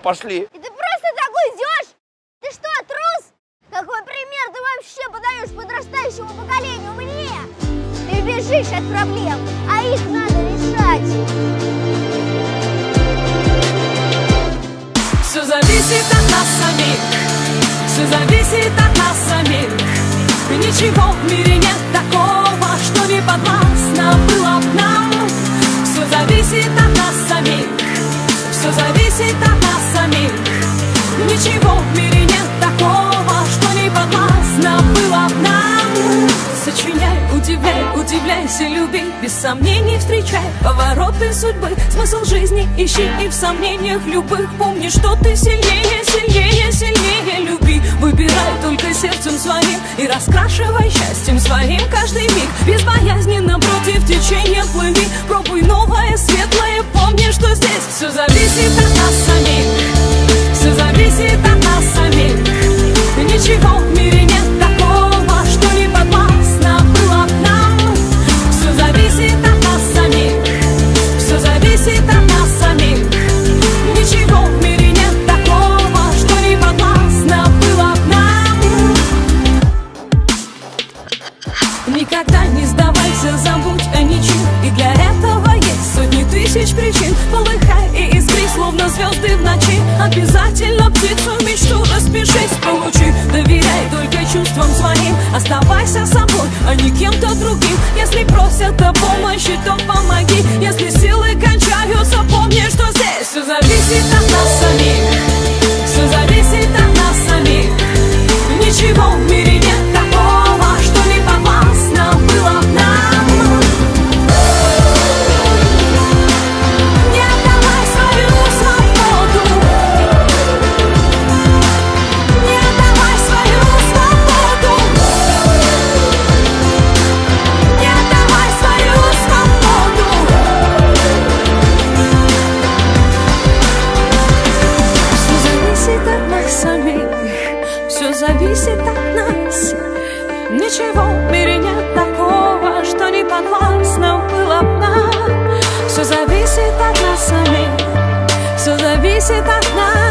пошли. И ты просто так уйдешь? Ты что, трус? Какой пример ты вообще подаешь подрастающему поколению мне? Ты бежишь от проблем, а их надо решать. Все зависит от нас самих, все зависит от нас самих. Ничего в мире нет такого, что не подвластно было б нам. Все зависит от нас самих, все зависит от нас самих. Ничего в мире нет такого, что не подвластно было б нам. Сочиняй, удивляй, удивляйся, люби, без сомнений встречай повороты судьбы. Смысл жизни ищи и в сомнениях любых помни, что ты сильнее, сильнее, сильнее. Люби, выбирай только сердцем своим и раскрашивай счастьем своим каждый миг. Безбоязненно против течения плыви, пробуй новое, светлое, помни, что здесь все зависит от нас самих, все зависит от нас самих. Ничего в мире нет такого, что не подвластно было б нам. Все зависит от нас самих, все зависит от нас самих. Ничего в мире нет такого, что не подвластно было б нам. Никогда не сдавайся, забудь о ничем, и для этого есть сотни тысяч причин. Полыхай и искри, словно звезды в ночи. Обязательно птицу мечту распишись, получи. Доверяй только чувствам своим, оставайся собой, а не кем-то другим. Если просят о помощи, то помоги. Если силы кончаются, помни, что здесь все зависит от нас самих, все зависит от нас самих. Ничего в мире нет такого, что не подвластно было б нам. Не отдавай свою свободу, не отдавай свою свободу, не отдавай свою свободу. Все зависит от нас самих, все зависит от нас. Ничего в мире нет такого, что не подвластно было б нам. Все зависит от нас самих, все зависит от нас.